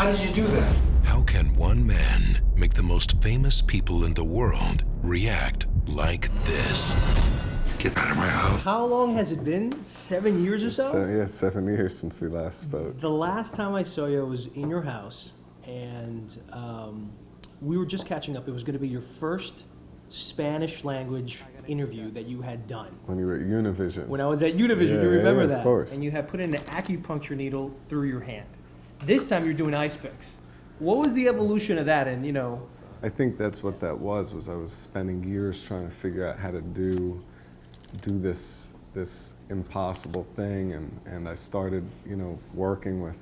How did you do that? How can one man make the most famous people in the world react like this? Get out of my house. How long has it been? 7 years or so? Yeah, 7 years since we last spoke. The last time I saw you, I was in your house, and we were just catching up. It was going to be your first Spanish language interview that you had done. When you were at Univision. When I was at Univision, Yeah, you remember yeah, that? of course. And you had put in an acupuncture needle through your hand. This time you're doing ice picks. What was the evolution of that? And I think that's what that was I was spending years trying to figure out how to do this impossible thing, and I started, working with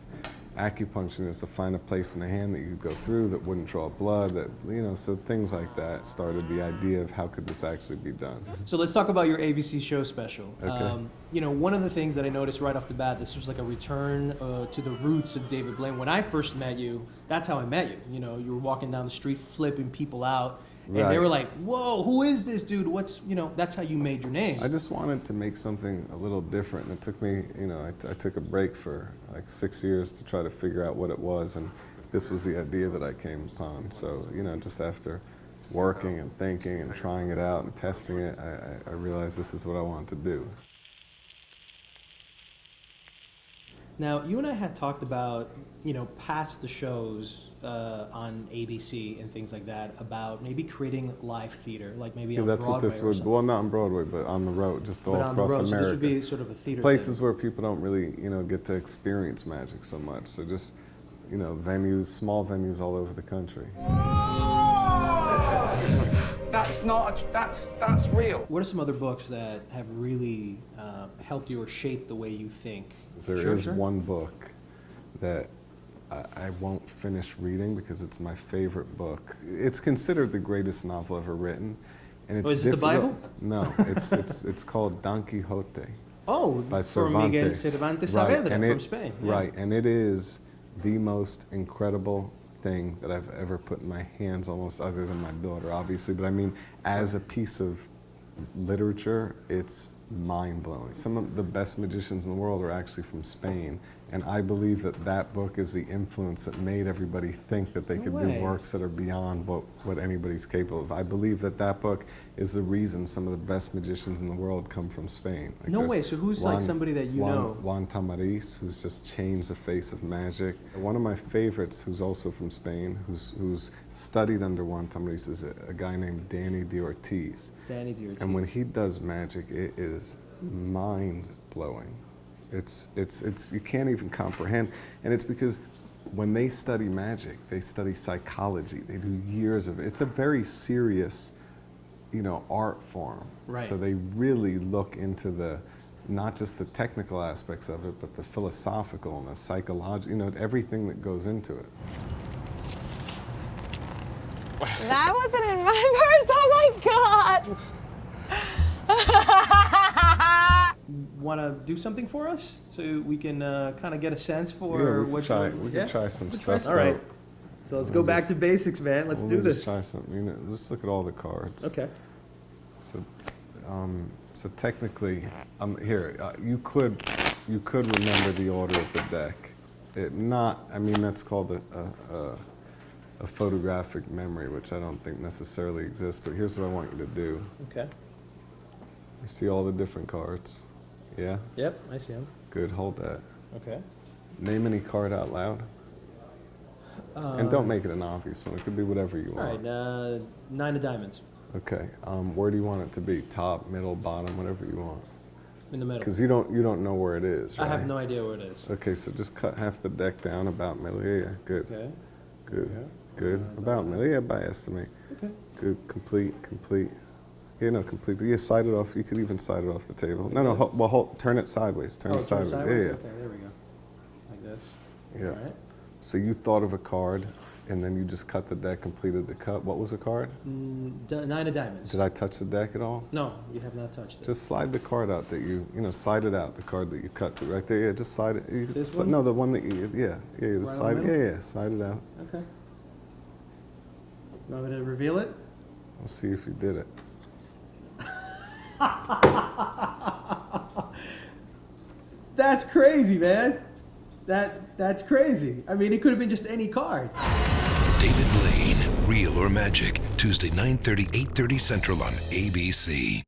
acupuncturists to find a place in the hand that you could go through that wouldn't draw blood, so things like that started the idea of how could this actually be done. So let's talk about your ABC show special. Okay. One of the things that I noticed right off the bat, this was like a return to the roots of David Blaine. When I first met you, that's how I met you. You were walking down the street flipping people out. And Right. they were like, whoa, who is this dude? That's how you made your name. I just wanted to make something a little different, and it took me, I took a break for like 6 years to try to figure out what it was, and this was the idea that I came upon. So, just after working and thinking and trying it out and testing it, I realized this is what I wanted to do. Now, you and I had talked about, past the shows on ABC and things like that, about maybe creating live theater, like maybe on That's Broadway what this or would, something. well, not on Broadway, but on the road, just all But on the across road, America. so this would be sort of a theater Places thing. where people don't really, get to experience magic so much. So just, venues, small venues all over the country. That's real. What are some other books that have really helped you or shaped the way you think? There is one book that I won't finish reading because it's my favorite book. It's considered the greatest novel ever written. And it's is it the Bible? No, it's called Don Quixote. Oh, by from Miguel Cervantes. Cervantes Right, Saavedra and from Spain. Yeah. Right, and it is the most incredible thing that I've ever put in my hands, almost, other than my daughter, obviously. But I mean, as a piece of literature, it's mind-blowing. Some of the best magicians in the world are actually from Spain, and I believe that book is the influence that made everybody think that they could do works that are beyond what anybody's capable of. I believe that book is the reason some of the best magicians in the world come from Spain. Like No way, so who's like somebody that you know? Juan Tamariz, who's just changed the face of magic. One of my favorites, who's also from Spain, who's studied under Juan Tamariz, is a guy named Danny de Ortiz. Danny de Ortiz. And when he does magic, it is mind-blowing. It's you can't even comprehend. And it's because when they study magic, they study psychology. They do years of it. It's a very serious, art form. Right. So they really look into not just the technical aspects of it, but the philosophical and the psychological, everything that goes into it. That wasn't in my purse, oh my God! Want to do something for us so we can kind of get a sense for we can try some stuff. All right. So let's go back to basics, man. Let's do this. Just try something. Let's look at all the cards. Okay. So technically, here you could remember the order of the deck. That's called a photographic memory, which I don't think necessarily exists. But here's what I want you to do. Okay. You see all the different cards? Yeah? Yep, I see them. Good, hold that. Okay. Name any card out loud. And don't make it an obvious one. It could be whatever you want. All right, 9 of diamonds. Okay. Where do you want it to be? Top, middle, bottom, whatever you want. In the middle. Because you don't know where it is, right? I have no idea where it is. Okay, so just cut half the deck down about middle. Yeah, good. Okay. Good. Yeah. Good. About middle. Yeah, by estimate. Okay. Good. Complete. Yeah, no, completely. Yeah, slide it off. You could even slide it off the table. No, turn it sideways. Turn it sideways. Yeah. Okay, there we go. Like this. Yeah. All right. So you thought of a card, and then you just cut the deck, completed the cut. What was the card? 9 of diamonds. Did I touch the deck at all? No, you have not touched it. Just slide the card out that slide it out, the card that you cut to right there. Yeah, just slide it. You This just, one? no, the one that you, you just Right slide on it. the middle? Yeah, slide it out. Okay. You want me to reveal it? We'll see if you did it. That's crazy, man. That's crazy. I mean, it could have been just any card. David Blaine, Real or Magic, Tuesday 9:30, 8:30 Central on ABC.